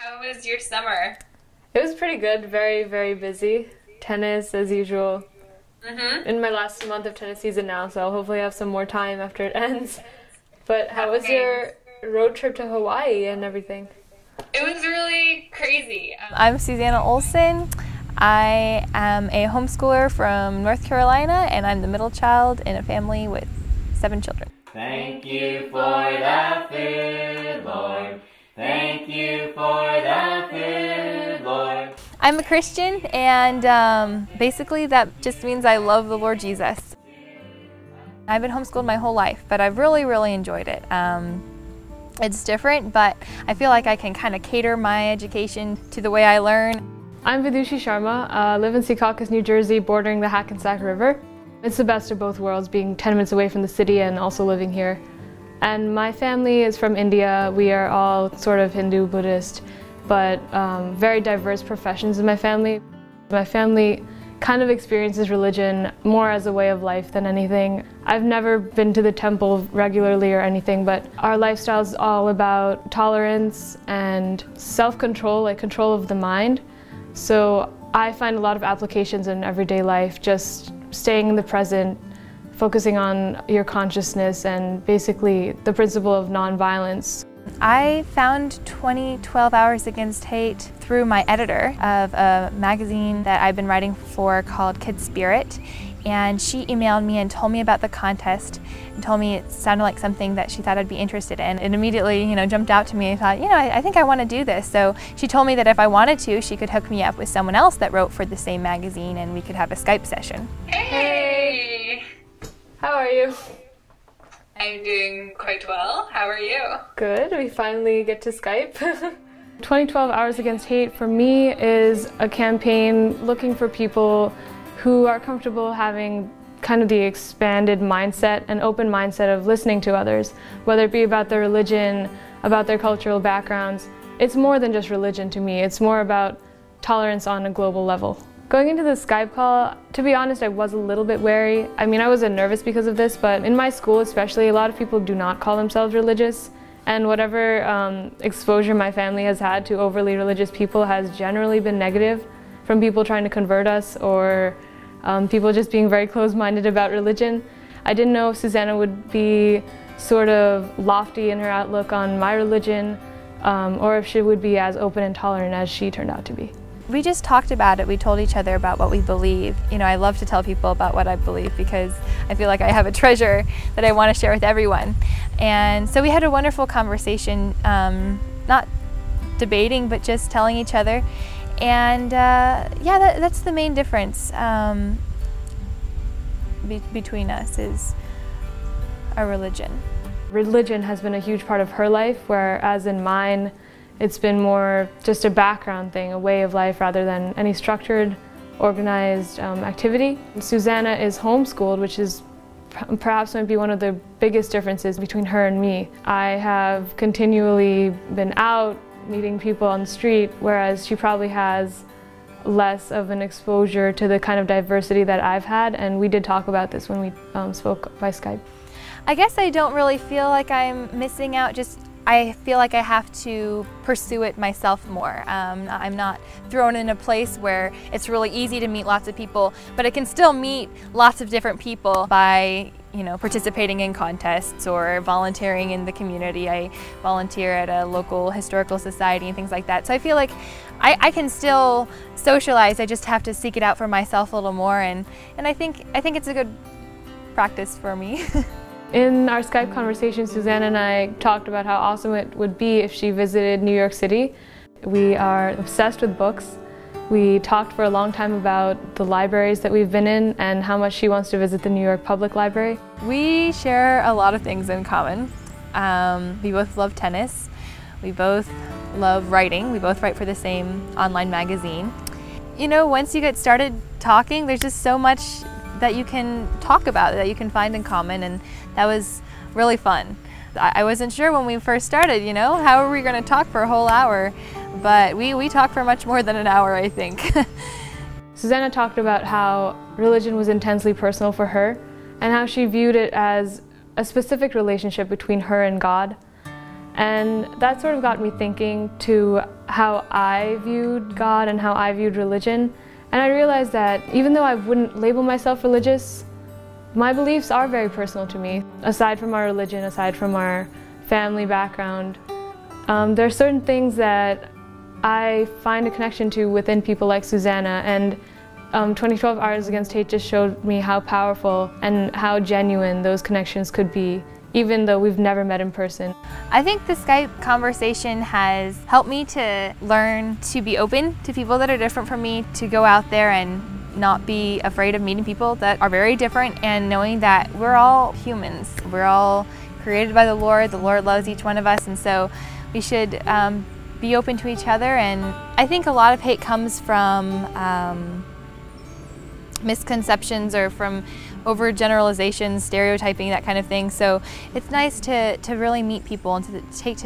How was your summer? It was pretty good, very, very busy. Tennis as usual. In my last month of tennis season now, so I'll hopefully have some more time after it ends. But how was your road trip to Hawaii and everything? It was really crazy. I'm Susanna Olson. I am a homeschooler from North Carolina, and I'm the middle child in a family with 7 children. Thank you for the food, Lord. Thank you for the food, Lord. I'm a Christian, and basically that just means I love the Lord Jesus. I've been homeschooled my whole life, but I've really, really enjoyed it. It's different, but I feel like I can kind of cater my education to the way I learn. I'm Vidushi Sharma. I live in Secaucus, New Jersey, bordering the Hackensack River. It's the best of both worlds, being 10 minutes away from the city and also living here. And my family is from India. We are all sort of Hindu, Buddhist, but very diverse professions in my family. My family kind of experiences religion more as a way of life than anything. I've never been to the temple regularly or anything, but our lifestyle is all about tolerance and self-control, like control of the mind. So I find a lot of applications in everyday life, just staying in the present, focusing on your consciousness, and basically the principle of nonviolence. I found 12 Hours Against Hate through my editor of a magazine that I've been writing for called KidSpirit, and she emailed me and told me about the contest and told me it sounded like something that she thought I'd be interested in. It immediately, jumped out to me. I thought, I think I want to do this. So she told me that if I wanted to, she could hook me up with someone else that wrote for the same magazine, and we could have a Skype session. Hey! How are you? I'm doing quite well. How are you? Good, we finally get to Skype. 2012 Hours Against Hate for me is a campaign looking for people who are comfortable having kind of the expanded mindset and open mindset of listening to others, whether it be about their religion, about their cultural backgrounds. It's more than just religion to me. It's more about tolerance on a global level. Going into the Skype call, to be honest, I was a little bit wary. I mean, I wasn't nervous because of this, but in my school especially, a lot of people do not call themselves religious. And whatever exposure my family has had to overly religious people has generally been negative, from people trying to convert us or people just being very closed-minded about religion. I didn't know if Susanna would be sort of lofty in her outlook on my religion, or if she would be as open and tolerant as she turned out to be. We just talked about it. We told each other about what we believe. I love to tell people about what I believe because I feel like I have a treasure that I want to share with everyone. And so we had a wonderful conversation, not debating, but just telling each other. And yeah, that's the main difference between us is our religion. Religion has been a huge part of her life, whereas in mine, it's been more just a background thing, a way of life, rather than any structured, organized activity. Susanna is homeschooled, which is perhaps might be one of the biggest differences between her and me. I have continually been out, meeting people on the street, whereas she probably has less of an exposure to the kind of diversity that I've had, and we did talk about this when we spoke by Skype. I guess I don't really feel like I'm missing out, I feel like I have to pursue it myself more. I'm not thrown in a place where it's really easy to meet lots of people, but I can still meet lots of different people by participating in contests or volunteering in the community. I volunteer at a local historical society and things like that. So I feel like I can still socialize. I just have to seek it out for myself a little more, and I think it's a good practice for me. In our Skype conversation, Susanna and I talked about how awesome it would be if she visited New York City. We are obsessed with books. We talked for a long time about the libraries that we've been in and how much she wants to visit the New York Public Library. We share a lot of things in common. We both love tennis. We both love writing. We both write for the same online magazine. Once you get started talking, there's just so much that you can talk about, that you can find in common, and that was really fun. I wasn't sure when we first started, how are we going to talk for a whole hour? But we talked for much more than an hour, I think. Susanna talked about how religion was intensely personal for her and how she viewed it as a specific relationship between her and God. And that sort of got me thinking to how I viewed God and how I viewed religion. And I realized that even though I wouldn't label myself religious, my beliefs are very personal to me. Aside from our religion, aside from our family background, there are certain things that I find a connection to within people like Susanna, and 2012 Hours Against Hate just showed me how powerful and how genuine those connections could be, even though we've never met in person. I think the Skype conversation has helped me to learn to be open to people that are different from me, to go out there and not be afraid of meeting people that are very different, and knowing that we're all humans. We're all created by the Lord loves each one of us, and so we should be open to each other. And I think a lot of hate comes from misconceptions or from overgeneralizations, stereotyping, that kind of thing. So it's nice to really meet people and to take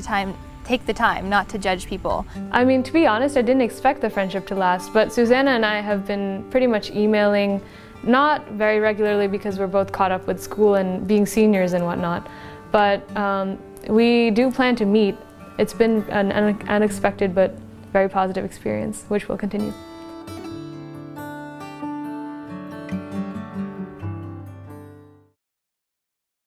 the time not to judge people. I mean, to be honest, I didn't expect the friendship to last, but Susanna and I have been pretty much emailing, not very regularly because we're both caught up with school and being seniors and whatnot, but we do plan to meet. It's been an unexpected but very positive experience, which will continue.